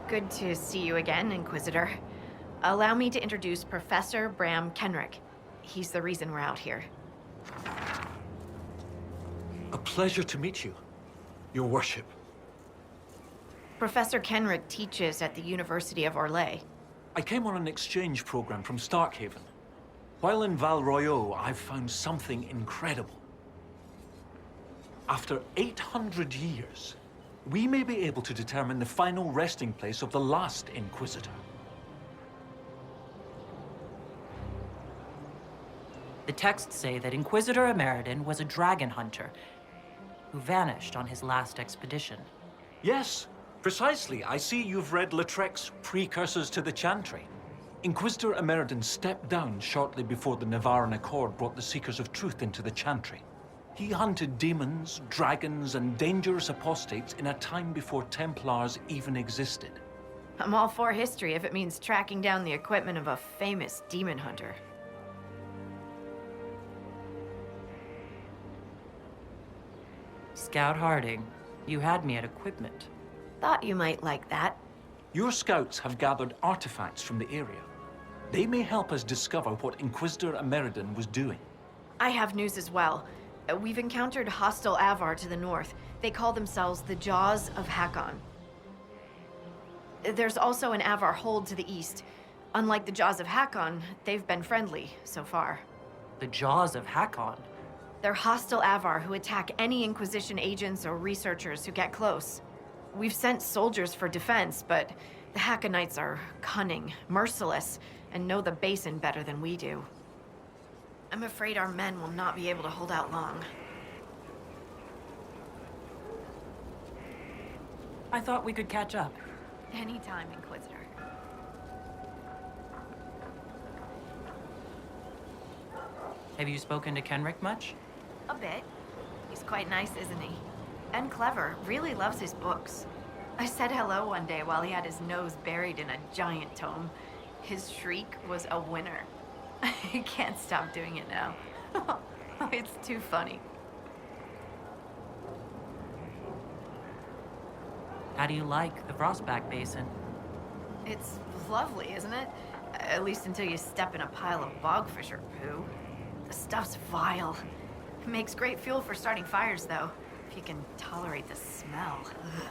Good to see you again, Inquisitor. Allow me to introduce Professor Bram Kenrick. He's the reason we're out here. A pleasure to meet you, Your Worship. Professor Kenrick teaches at the University of Orlais. I came on an exchange program from Starkhaven. While in Val Royeaux, I've found something incredible. After 800 years, we may be able to determine the final resting place of the last Inquisitor. The texts say that Inquisitor Ameridan was a dragon hunter who vanished on his last expedition. Yes, precisely. I see you've read Lautrec's Precursors to the Chantry. Inquisitor Ameridan stepped down shortly before the Nevarran Accord brought the Seekers of Truth into the Chantry. He hunted demons, dragons, and dangerous apostates in a time before Templars even existed. I'm all for history if it means tracking down the equipment of a famous demon hunter. Scout Harding, you had me at equipment. Thought you might like that. Your scouts have gathered artifacts from the area. They may help us discover what Inquisitor Ameridan was doing. I have news as well. We've encountered hostile Avar to the north. They call themselves the Jaws of Hakon. There's also an Avar hold to the east. Unlike the Jaws of Hakon, they've been friendly so far. The Jaws of Hakon? They're hostile Avar who attack any Inquisition agents or researchers who get close. We've sent soldiers for defense, but the Hakonites are cunning, merciless, and know the Basin better than we do. I'm afraid our men will not be able to hold out long. I thought we could catch up. Anytime, Inquisitor. Have you spoken to Kenrick much? A bit. He's quite nice, isn't he? And clever. Really loves his books. I said hello one day while he had his nose buried in a giant tome. His shriek was a winner. I can't stop doing it now. It's too funny. How do you like the Frostback Basin? It's lovely, isn't it? At least until you step in a pile of bogfisher poo. The stuff's vile. It makes great fuel for starting fires, though, if you can tolerate the smell. Ugh.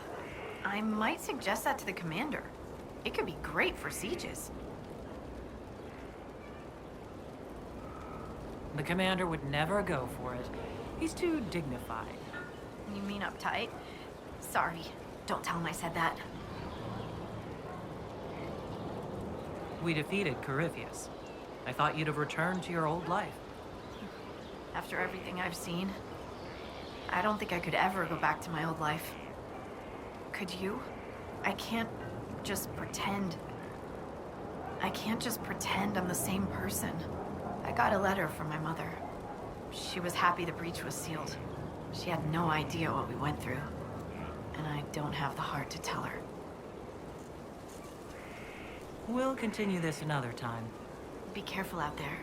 I might suggest that to the commander. It could be great for sieges. The commander would never go for it. He's too dignified. You mean uptight? Sorry. Don't tell him I said that. We defeated Corypheus. I thought you'd have returned to your old life. After everything I've seen, I don't think I could ever go back to my old life. Could you? I can't just pretend. I can't just pretend I'm the same person. I got a letter from my mother. She was happy the breach was sealed. She had no idea what we went through. And I don't have the heart to tell her. We'll continue this another time. Be careful out there.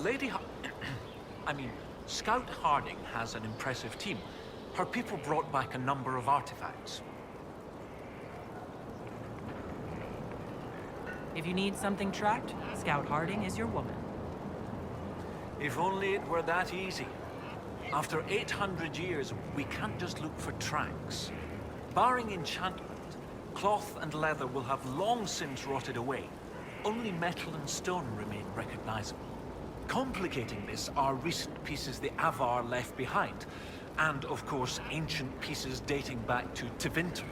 Lady Har- I mean, Scout Harding has an impressive team. Her people brought back a number of artifacts. If you need something tracked, Scout Harding is your woman. If only it were that easy. After 800 years, we can't just look for tracks. Barring enchantment, cloth and leather will have long since rotted away. Only metal and stone remain recognizable. Complicating this are recent pieces the Avar left behind, and of course ancient pieces dating back to Tevinter.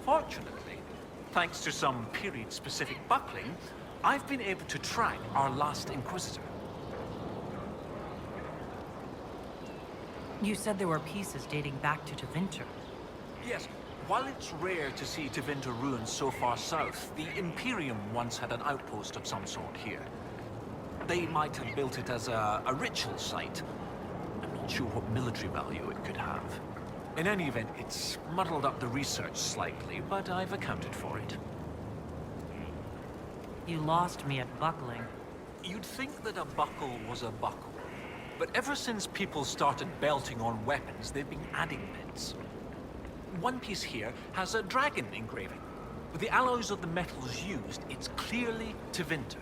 Fortunately, thanks to some period-specific buckling, I've been able to track our last Inquisitor. You said there were pieces dating back to Tevinter. Yes, while it's rare to see Tevinter ruins so far south, the Imperium once had an outpost of some sort here. They might have built it as a ritual site. I'm not sure what military value it could have. In any event, it's muddled up the research slightly, but I've accounted for it. You lost me at buckling. You'd think that a buckle was a buckle. But ever since people started belting on weapons, they've been adding bits. One piece here has a dragon engraving. With the alloys of the metals used, it's clearly Tevinter.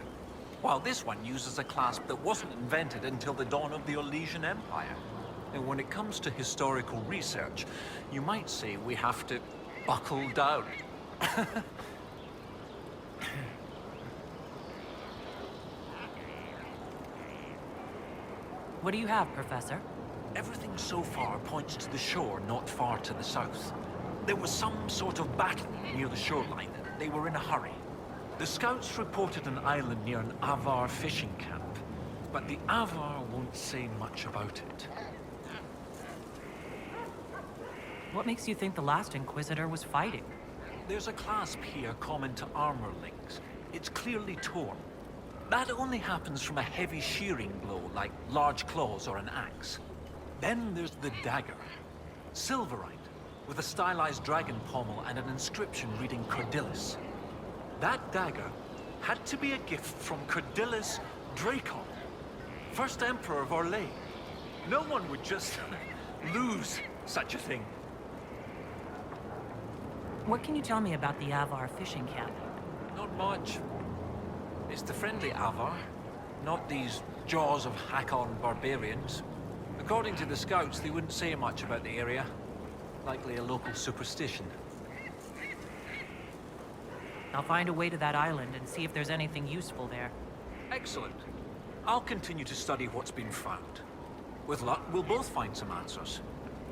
While this one uses a clasp that wasn't invented until the dawn of the Orlesian Empire. And when it comes to historical research, you might say we have to buckle down. What do you have, Professor? Everything so far points to the shore not far to the south. There was some sort of battle near the shoreline. They were in a hurry. The scouts reported an island near an Avar fishing camp, but the Avar won't say much about it. What makes you think the last Inquisitor was fighting? There's a clasp here common to armor links. It's clearly torn. That only happens from a heavy shearing blow, like large claws or an axe. Then there's the dagger. Silverite, with a stylized dragon pommel and an inscription reading Cordilis. That dagger had to be a gift from Cordilis Dracon, first Emperor of Orlais. No one would just lose such a thing. What can you tell me about the Avar fishing camp? Not much. It's the friendly Avar, not these jaws of Hakon barbarians. According to the scouts, they wouldn't say much about the area. Likely a local superstition. I'll find a way to that island and see if there's anything useful there. Excellent. I'll continue to study what's been found. With luck, we'll both find some answers.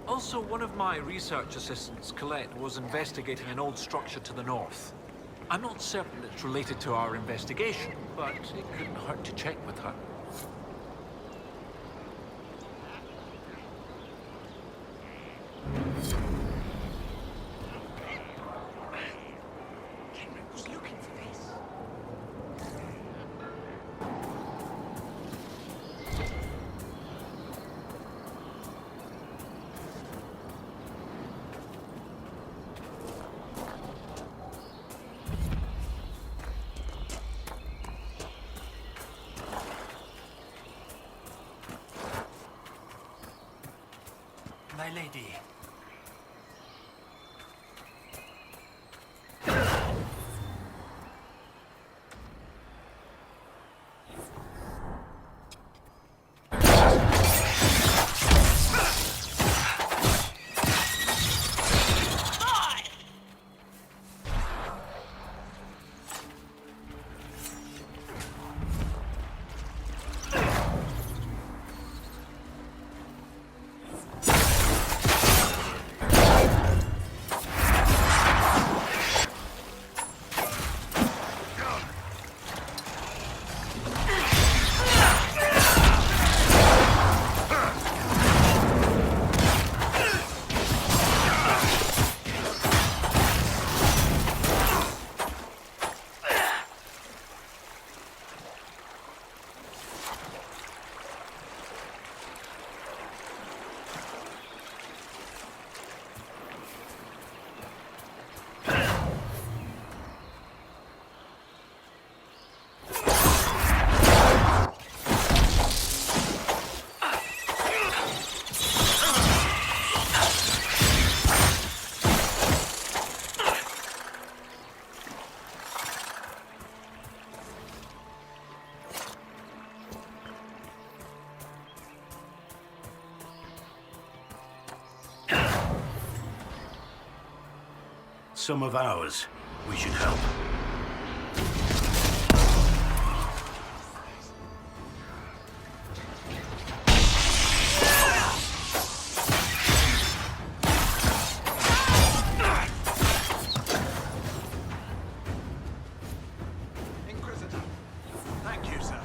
Also, one of my research assistants, Colette, was investigating an old structure to the north. I'm not certain it's related to our investigation, but it couldn't hurt to check with her. Kenrick was looking for this. My lady. some of ours. We should help. Inquisitor. Thank you, sir.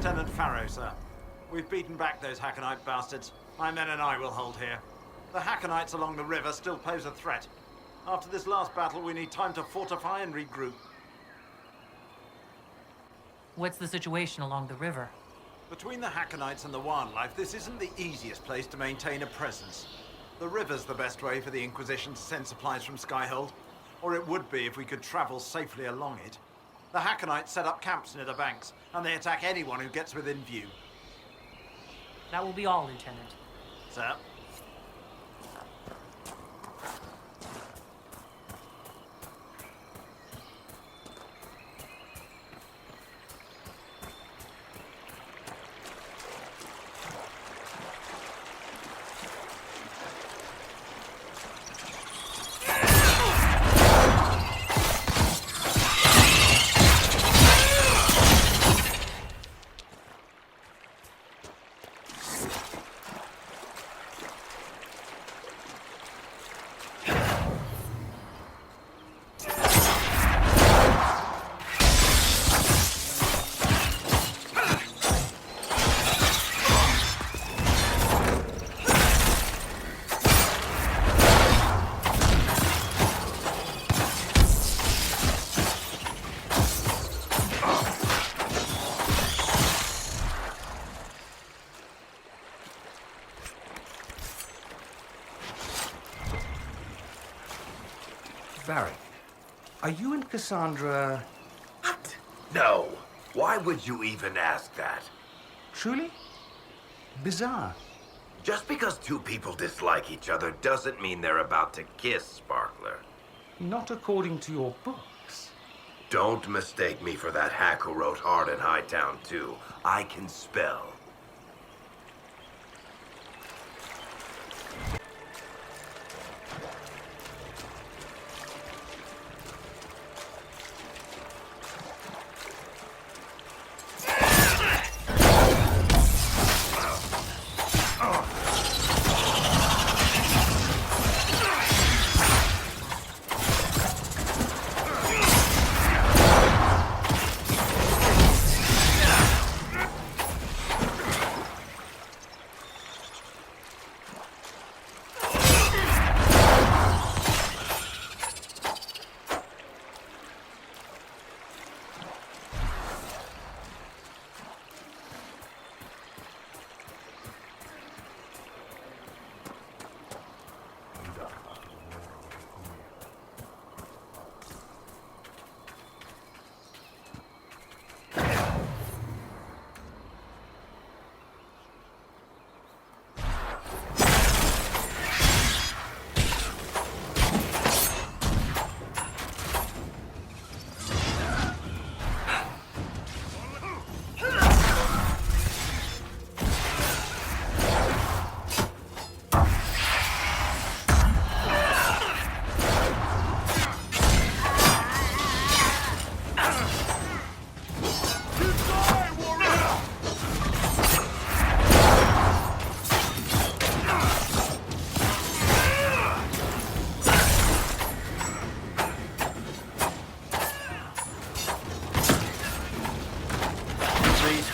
Lieutenant Farrow, sir. We've beaten back those Hackenite bastards. My men and I will hold here. The Hackenites along the river still pose a threat. After this last battle, we need time to fortify and regroup. What's the situation along the river? Between the Hackenites and the wildlife, this isn't the easiest place to maintain a presence. The river's the best way for the Inquisition to send supplies from Skyhold, or it would be if we could travel safely along it. The Hackenites set up camps near the banks, and they attack anyone who gets within view. That will be all, Lieutenant. Sir? Varric, are you and Cassandra... What? No. Why would you even ask that? truly? Bizarre. Just because two people dislike each other doesn't mean they're about to kiss, Sparkler. Not according to your books. Don't mistake me for that hack who wrote Hard in Hightown 2. I can spell.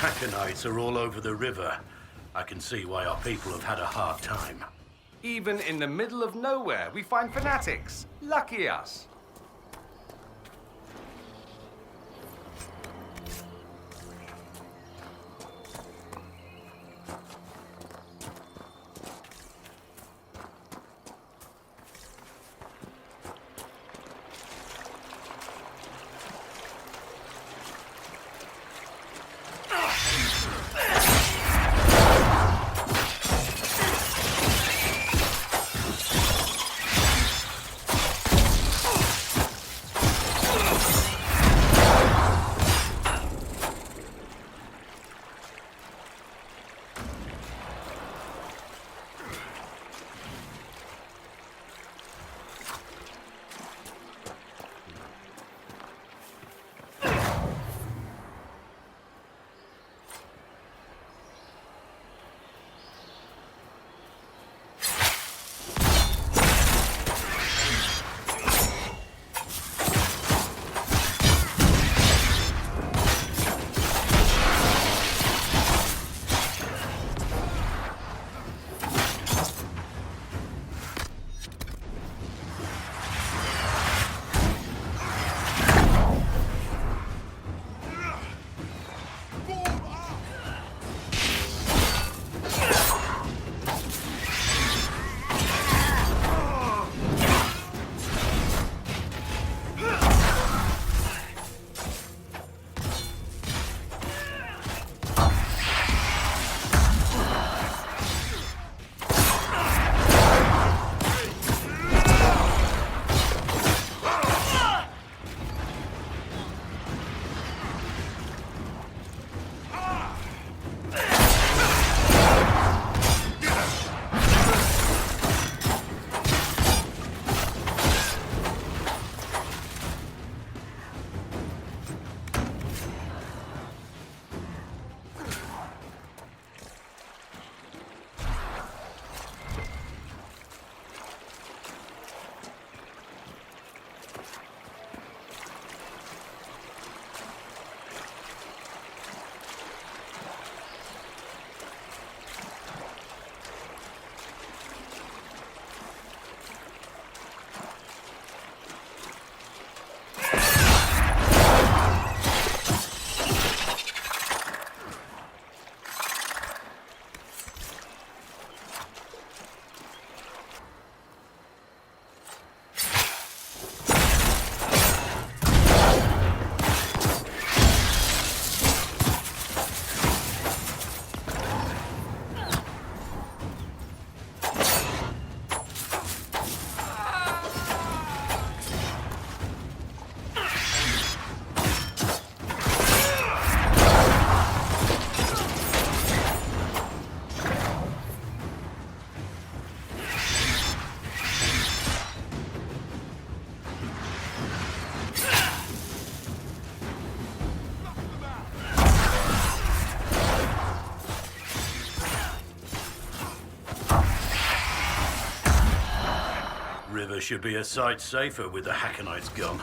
Hackenites are all over the river. I can see why our people have had a hard time. Even in the middle of nowhere, we find fanatics. Lucky us. river should be a sight safer with the Hackonites gone.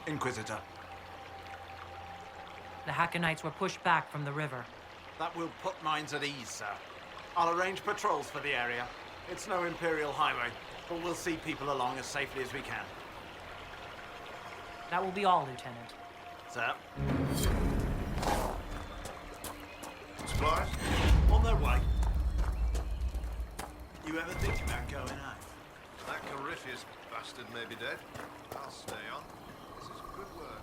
Inquisitor, The Hackonites were pushed back from the river. that will put minds at ease, sir. I'll arrange patrols for the area. It's no Imperial highway, but we'll see people along as safely as we can. That will be all, Lieutenant. Sir, Supplies? on their way. You ever think about going out? That Corypheus bastard may be dead. I'll stay on. This is good work.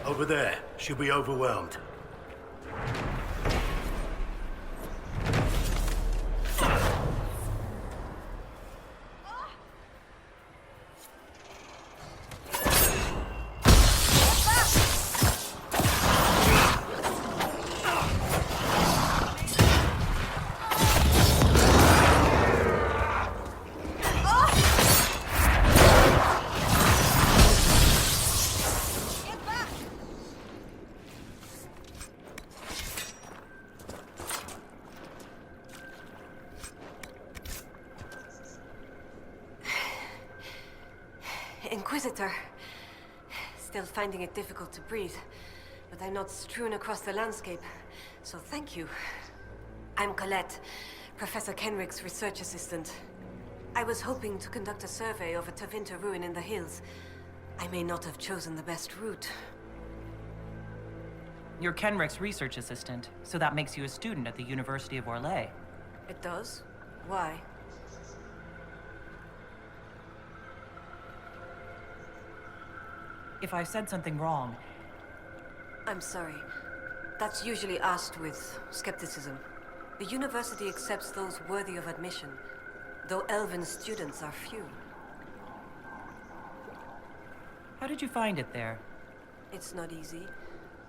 Over there. She'll be overwhelmed. Inquisitor. Still finding it difficult to breathe, but I'm not strewn across the landscape, so thank you. I'm Colette, Professor Kenrick's research assistant. I was hoping to conduct a survey of a Tevinter ruin in the hills. I may not have chosen the best route. You're Kenrick's research assistant, so that makes you a student at the University of Orlais. It does? Why? If I said something wrong, I'm sorry. That's usually asked with skepticism. The university accepts those worthy of admission, though Elven students are few. how did you find it there? It's not easy,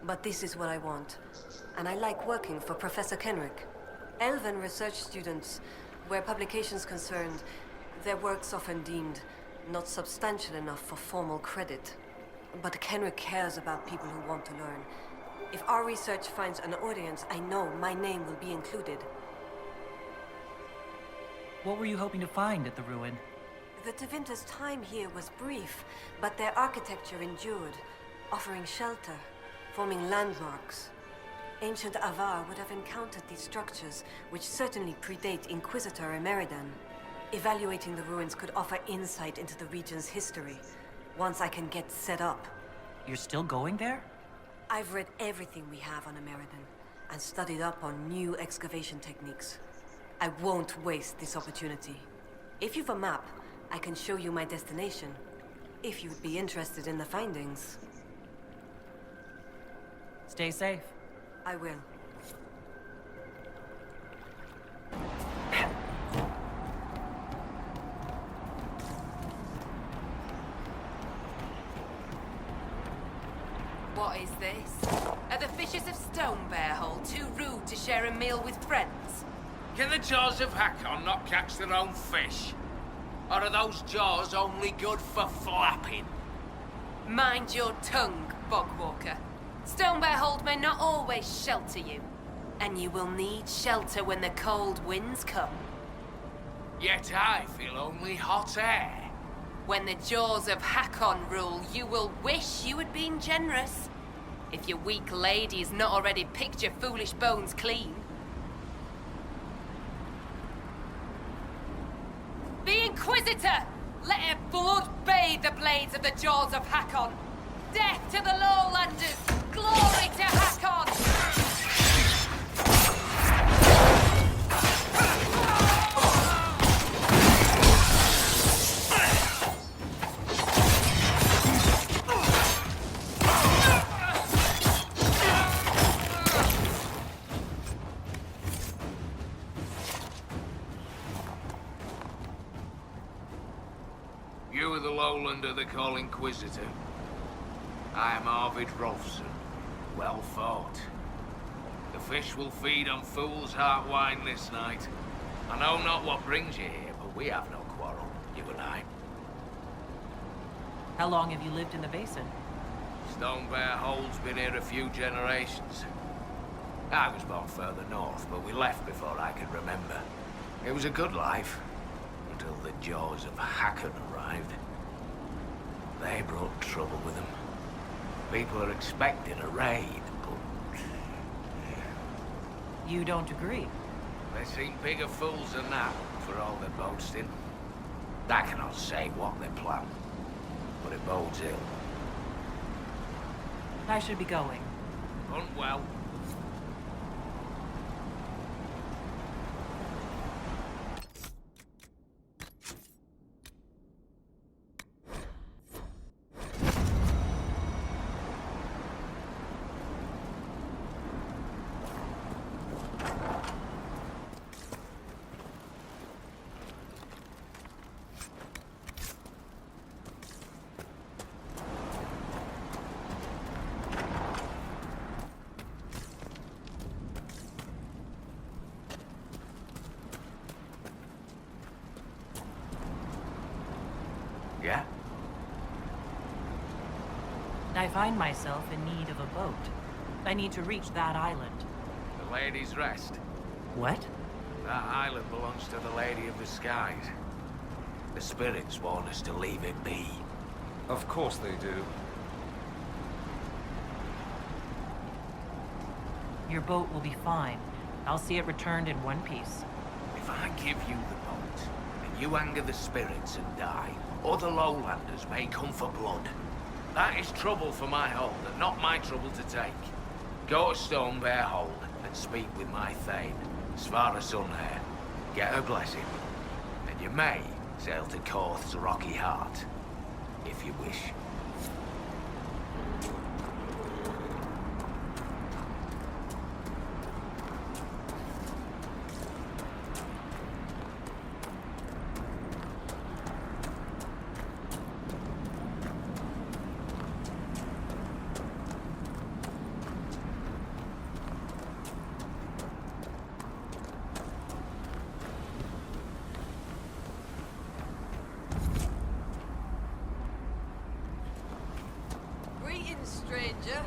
but this is what I want. And I like working for Professor Kenrick. Elven research students, where publications concerned, their work's often deemed not substantial enough for formal credit. But Kenrick cares about people who want to learn. If our research finds an audience, I know my name will be included. What were you hoping to find at the ruin? The Tevinter's time here was brief, but their architecture endured, offering shelter, forming landmarks. Ancient Avar would have encountered these structures, which certainly predate Inquisitor Emeridan. Evaluating the ruins could offer insight into the region's history, once I can get set up. You're still going there? I've read everything we have on Emeridan, and studied up on new excavation techniques. I won't waste this opportunity. If you've a map, I can show you my destination, if you'd be interested in the findings. Stay safe. I will. What is this? Are the Fishers of Stonebearhold too rude to share a meal with friends? Can the jaws of Hakon not catch their own fish? Or are those jaws only good for flapping? Mind your tongue, Bogwalker. Stonebearhold may not always shelter you, and you will need shelter when the cold winds come. Yet I feel only hot air. When the jaws of Hakon rule, you will wish you had been generous. If your weak lady has not already picked your foolish bones clean. The Inquisitor! Let her blood bathe the blades of the jaws of Hakon! Death to the Lowlanders! Glory to Hakon! You are the Lowlander they call Inquisitor. I am Arvid Rolfson. Well fought. The fish will feed on fool's heart wine this night. I know not what brings you here, but we have no quarrel, you and I. How long have you lived in the basin? Stonebearhold's been here a few generations. I was born further north, but we left before I could remember. It was a good life, until the jaws of Hakon arrived. They brought trouble with them. People are expecting a raid, but... You don't agree? They seem bigger fools than that, for all their boasting. I cannot say what they plan, but it bodes ill. I should be going. Hunt well. Yeah? I find myself in need of a boat. I need to reach that island. The Lady's Rest. What? That island belongs to the Lady of the Skies. The spirits warn us to leave it be. Of course they do. Your boat will be fine. I'll see it returned in one piece. If I give you the boat, and you anger the spirits and die, other Lowlanders may come for blood. That is trouble for my hold, and not my trouble to take. Go to Stonebearhold and speak with my thane, Svara Sunhair. Get her blessing, and you may sail to Korth's rocky heart, if you wish. Greetings, stranger.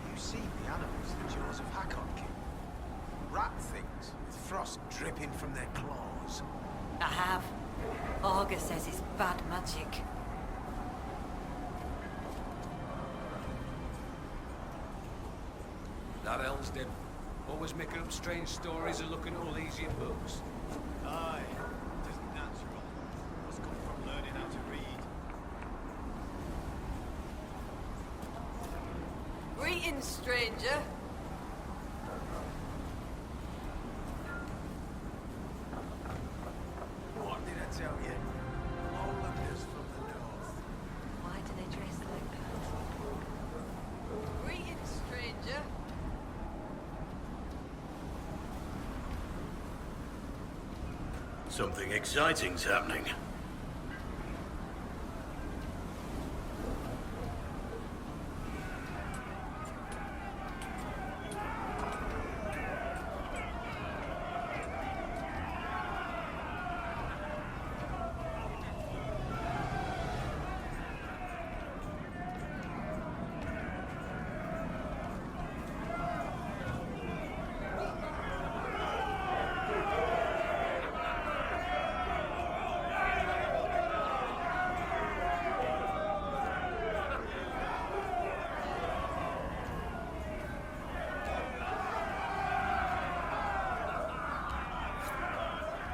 You see the animals the jaws of Hakon kill? Rat things with frost dripping from their claws. I have. Augur says it's bad magic. That Elsden. Always making up strange stories and looking at all easy books. Aye, it isn't natural. Must come from learning how to read. Greetings, stranger. What did I tell you? Lowlanders from the north. Why do they dress like that? Greetings, stranger. Something exciting's happening.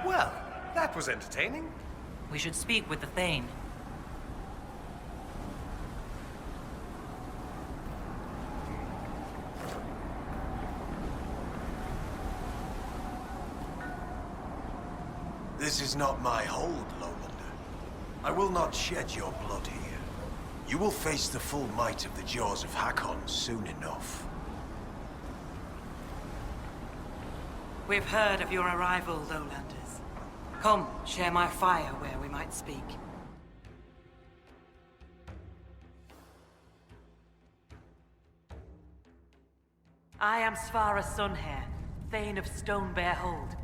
Well, that was entertaining. We should speak with the Thane. This is not my hold, Lowlander. I will not shed your blood here. You will face the full might of the jaws of Hakon soon enough. We've heard of your arrival, Lowlanders. Come, share my fire where we might speak. I am Svara Sunhair, Thane of Stonebear Hold.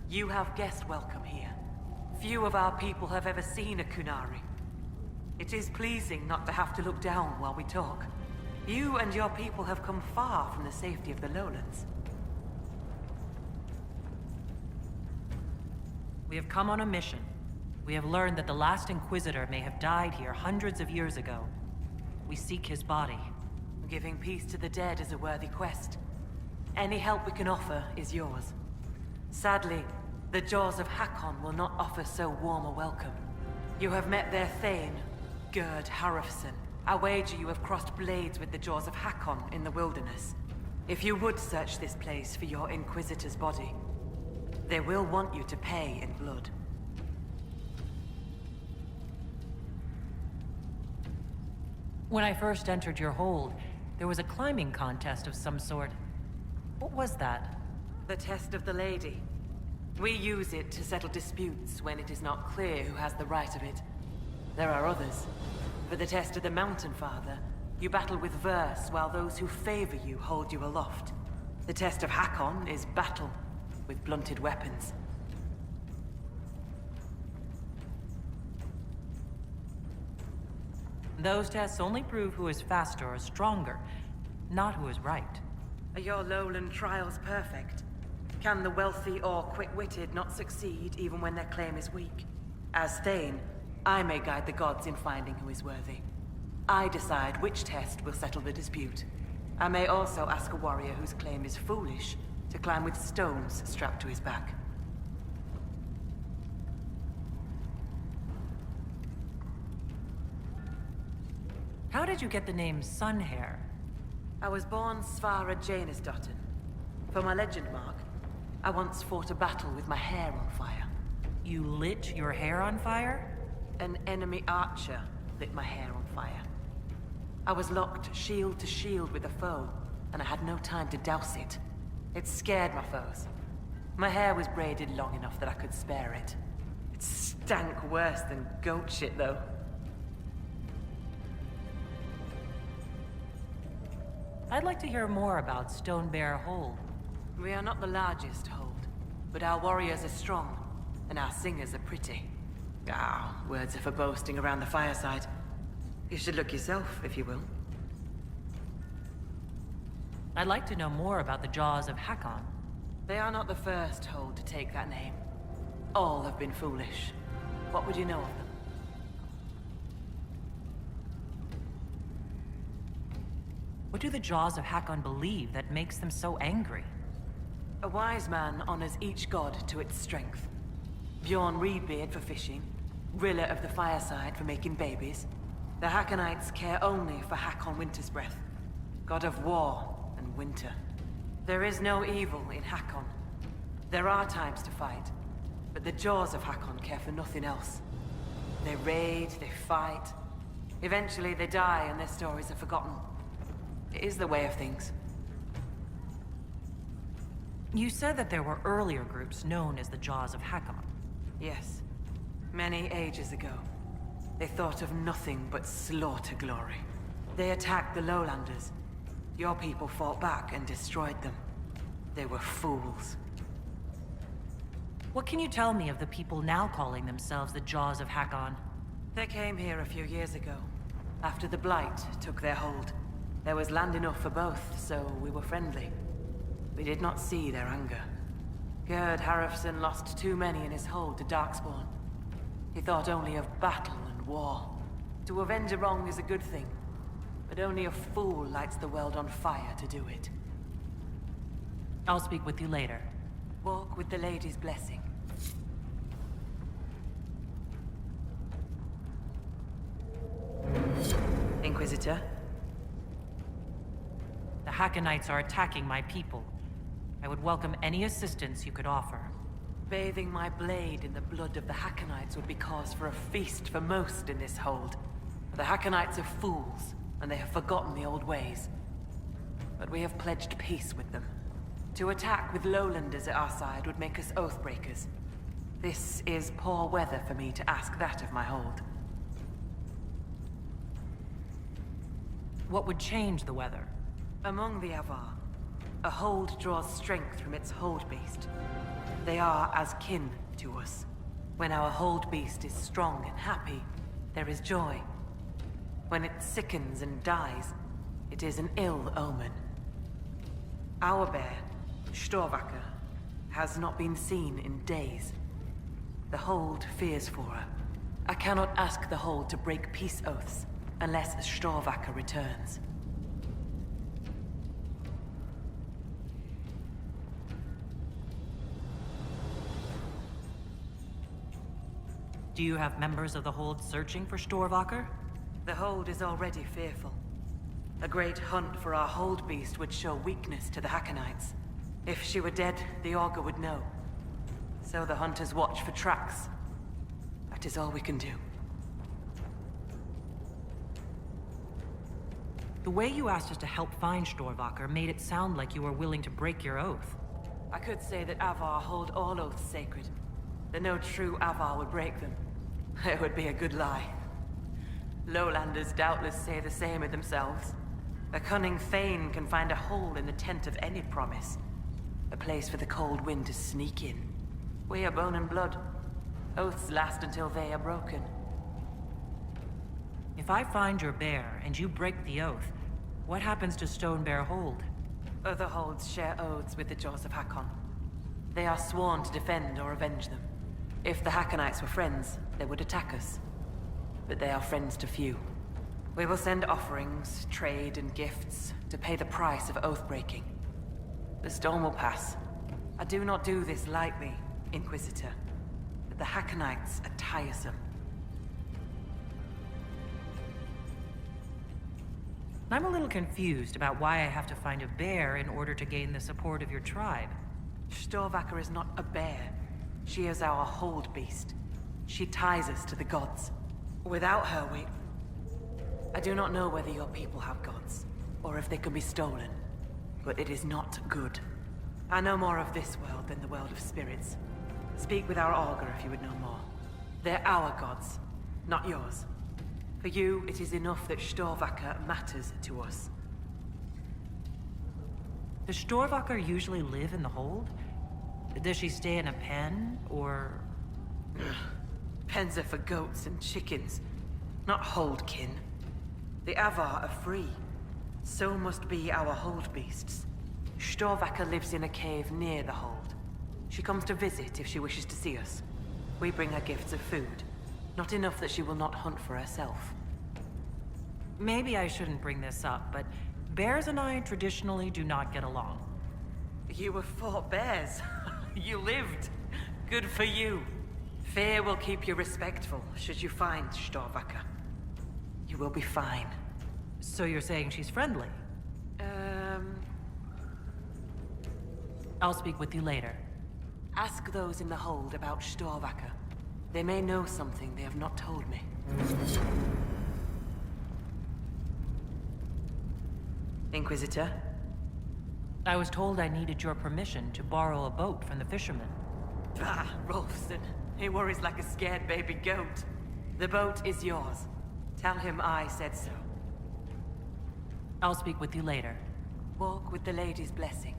You have guest welcome here. Few of our people have ever seen a Kunari. It is pleasing not to have to look down while we talk. You and your people have come far from the safety of the lowlands. We have come on a mission. We have learned that the last Inquisitor may have died here hundreds of years ago. We seek his body. Giving peace to the dead is a worthy quest. Any help we can offer is yours. Sadly, the Jaws of Hakon will not offer so warm a welcome. You have met their Thane, Gerd Harrofson. I wager you have crossed blades with the Jaws of Hakon in the wilderness. If you would search this place for your Inquisitor's body, they will want you to pay in blood. When I first entered your hold, there was a climbing contest of some sort. What was that? The Test of the Lady. We use it to settle disputes when it is not clear who has the right of it. There are others. For the Test of the Mountain Father, you battle with verse while those who favor you hold you aloft. The Test of Hakon is battle, with blunted weapons. Those tests only prove who is faster or stronger, not who is right. Are your lowland trials perfect? Can the wealthy or quick-witted not succeed even when their claim is weak? As Thane, I may guide the gods in finding who is worthy. I decide which test will settle the dispute. I may also ask a warrior whose claim is foolish to climb with stones strapped to his back. How did you get the name Sunhair? I was born Svara Janisdottir. For my legend mark, I once fought a battle with my hair on fire. You lit your hair on fire? An enemy archer lit my hair on fire. I was locked shield to shield with a foe, and I had no time to douse it. It scared my foes. My hair was braided long enough that I could spare it. It stank worse than goat shit, though. I'd like to hear more about Stonebear Hold. We are not the largest hold, but our warriors are strong, and our singers are pretty. Ah, words are for boasting around the fireside. You should look yourself, if you will. I'd like to know more about the Jaws of Hakon. They are not the first hold to take that name. All have been foolish. What would you know of them? What do the Jaws of Hakon believe that makes them so angry? A wise man honors each god to its strength. Bjorn Reedbeard for fishing, Rilla of the Fireside for making babies. The Hakonites care only for Hakon Wintersbreath, god of war and winter. There is no evil in Hakon. There are times to fight, but the Jaws of Hakon care for nothing else. They raid, they fight. Eventually they die and their stories are forgotten. It is the way of things. You said that there were earlier groups known as the Jaws of Hakon. Yes. Many ages ago. They thought of nothing but slaughter glory. They attacked the Lowlanders. Your people fought back and destroyed them. They were fools. What can you tell me of the people now calling themselves the Jaws of Hakon? They came here a few years ago, after the Blight took their hold. There was land enough for both, so we were friendly. We did not see their anger. Gerd Harrison lost too many in his hold to Darkspawn. He thought only of battle and war. To avenge a wrong is a good thing, but only a fool lights the world on fire to do it. I'll speak with you later. Walk with the lady's blessing. Inquisitor? The Hakkonites are attacking my people. I would welcome any assistance you could offer. Bathing my blade in the blood of the Hakkonites would be cause for a feast for most in this hold. The Hakkonites are fools, and they have forgotten the old ways. But we have pledged peace with them. To attack with Lowlanders at our side would make us Oathbreakers. This is poor weather for me to ask that of my hold. What would change the weather? Among the Avar, a hold draws strength from its hold beast. They are as kin to us. When our hold beast is strong and happy, there is joy. When it sickens and dies, it is an ill omen. Our bear, Storvacker, has not been seen in days. The hold fears for her. I cannot ask the hold to break peace oaths unless Storvacker returns. Do you have members of the hold searching for Storvacker? The hold is already fearful. A great hunt for our hold beast would show weakness to the Hakkonites. If she were dead, the Augur would know. So the hunters watch for tracks. That is all we can do. The way you asked us to help find Storvacker made it sound like you were willing to break your oath. I could say that Avar hold all oaths sacred. That no true Avar would break them. It would be a good lie. Lowlanders doubtless say the same of themselves. A cunning Thane can find a hole in the tent of any promise. A place for the cold wind to sneak in. We are bone and blood. Oaths last until they are broken. If I find your bear and you break the oath, what happens to Stone Bear Hold? Other holds share oaths with the Jaws of Hakon. They are sworn to defend or avenge them. If the Hakkonites were friends, they would attack us. But they are friends to few. We will send offerings, trade, and gifts to pay the price of oath-breaking. The storm will pass. I do not do this lightly, Inquisitor. But the Hakkonites are tiresome. I'm a little confused about why I have to find a bear in order to gain the support of your tribe. Storvacker is not a bear. She is our hold beast. She ties us to the gods. Without her, I do not know whether your people have gods, or if they can be stolen. But it is not good. I know more of this world than the world of spirits. Speak with our Augur if you would know more. They're our gods, not yours. For you, it is enough that Storvacker matters to us. Does Storvacker usually live in the hold? Does she stay in a pen, or... Pens are for goats and chickens, not holdkin. The Avar are free. So must be our hold beasts. Storvacker lives in a cave near the hold. She comes to visit if she wishes to see us. We bring her gifts of food. Not enough that she will not hunt for herself. Maybe I shouldn't bring this up, but bears and I traditionally do not get along. You were fought bears. You lived. Good for you. Fear will keep you respectful should you find Storvacker. You will be fine. So you're saying she's friendly? I'll speak with you later. Ask those in the hold about Storvacker. They may know something they have not told me. Inquisitor? I was told I needed your permission to borrow a boat from the fishermen. Bah, Rolfson. He worries like a scared baby goat. The boat is yours. Tell him I said so. I'll speak with you later. Walk with the lady's blessing.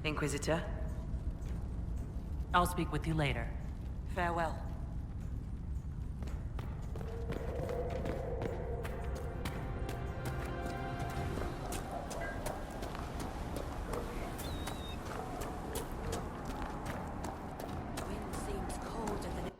Inquisitor, I'll speak with you later. farewell. Wind seems colder than it.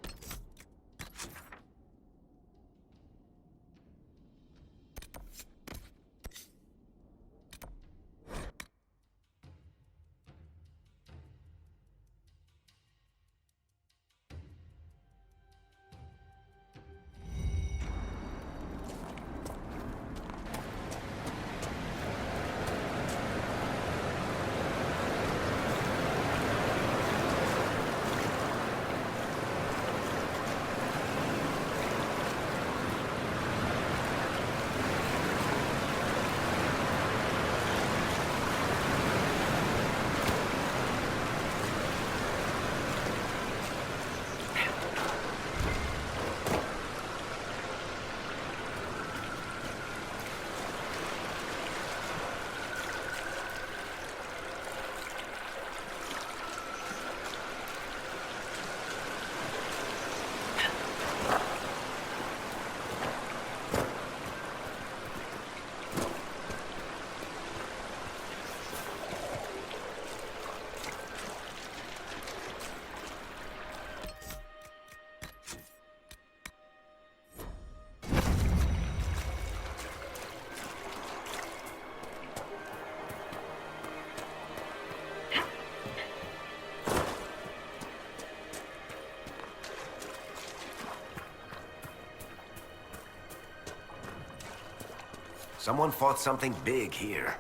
Someone fought something big here.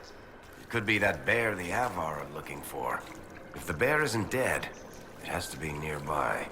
It could be that bear the Avar are looking for. If the bear isn't dead, it has to be nearby.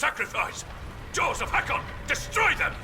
sacrifice! Jaws of Hakon! Destroy them!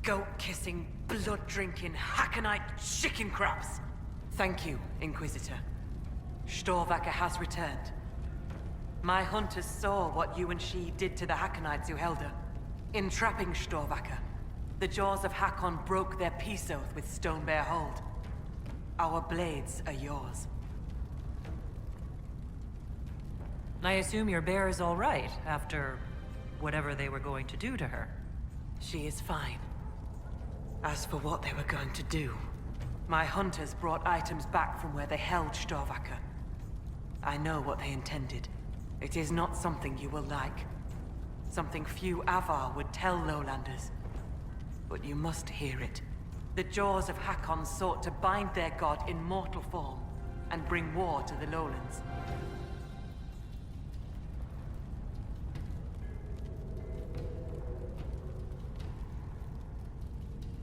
Goat-kissing, blood-drinking, Hakonite chicken crabs! Thank you, Inquisitor. Storvaker has returned. My hunters saw what you and she did to the Hakonites who held her. In trapping Storvaker, the jaws of Hakon broke their peace oath with Stonebear Hold. Our blades are yours. I assume your bear is all right, after whatever they were going to do to her. She is fine. As for what they were going to do, my hunters brought items back from where they held Storvaker. I know what they intended. It is not something you will like. Something few Avar would tell Lowlanders. But you must hear it. The jaws of Hakon sought to bind their god in mortal form and bring war to the Lowlands.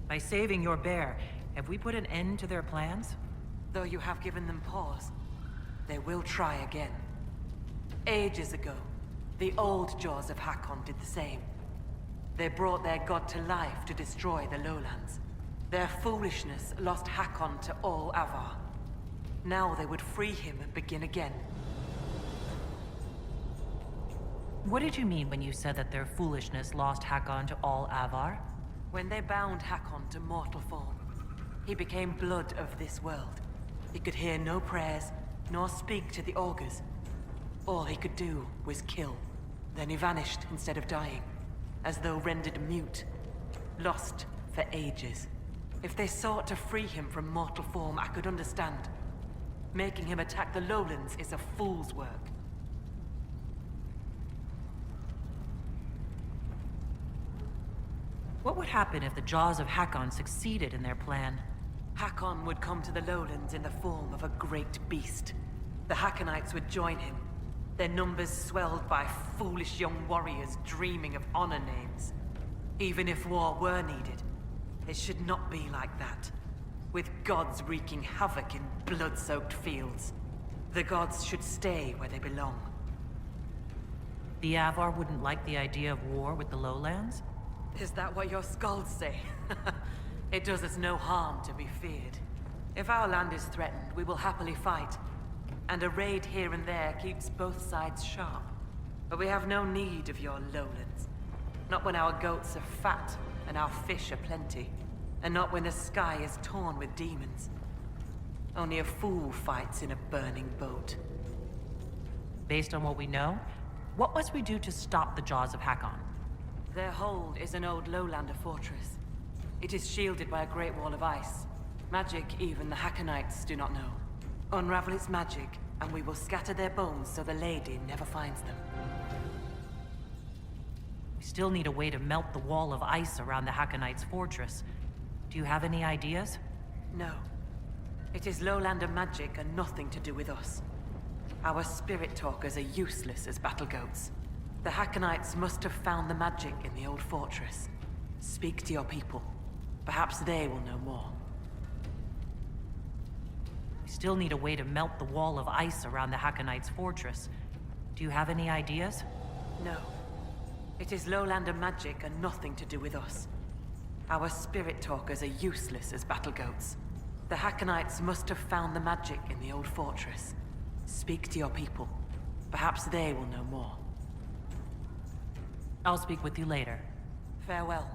By saving your bear, have we put an end to their plans? Though you have given them pause, they will try again. Ages ago, the old jaws of Hakon did the same. They brought their god to life to destroy the Lowlands. Their foolishness lost Hakon to all Avar. Now they would free him and begin again. What did you mean when you said that their foolishness lost Hakon to all Avar? When they bound Hakon to mortal form, he became blood of this world. He could hear no prayers, nor speak to the augurs. All he could do was kill. Then he vanished instead of dying, as though rendered mute, lost for ages. If they sought to free him from mortal form, I could understand. Making him attack the Lowlands is a fool's work. What would happen if the jaws of Hakon succeeded in their plan? Hakon would come to the Lowlands in the form of a great beast. The Hakonites would join him, their numbers swelled by foolish young warriors dreaming of honor names. Even if war were needed, it should not be like that. With gods wreaking havoc in blood-soaked fields. The gods should stay where they belong. The Avar wouldn't like the idea of war with the Lowlands? Is that what your skalds say? It does us no harm to be feared. If our land is threatened, we will happily fight. And a raid here and there keeps both sides sharp. But we have no need of your lowlands. Not when our goats are fat and our fish are plenty. And not when the sky is torn with demons. Only a fool fights in a burning boat. Based on what we know, what must we do to stop the jaws of Hakon? Their hold is an old Lowlander fortress. It is shielded by a great wall of ice. Magic even the Hakonites do not know. Unravel its magic, and we will scatter their bones so the lady never finds them. We still need a way to melt the wall of ice around the Hakkonites' fortress. Do you have any ideas? No. It is Lowlander magic and nothing to do with us. Our spirit talkers are useless as battle goats. The Hakkonites must have found the magic in the old fortress. Speak to your people. Perhaps they will know more. We still need a way to melt the wall of ice around the Hakkonites' fortress. Do you have any ideas? No. It is Lowlander magic and nothing to do with us. Our spirit talkers are useless as battle goats. The Hakkonites must have found the magic in the old fortress. Speak to your people. Perhaps they will know more. I'll speak with you later. Farewell.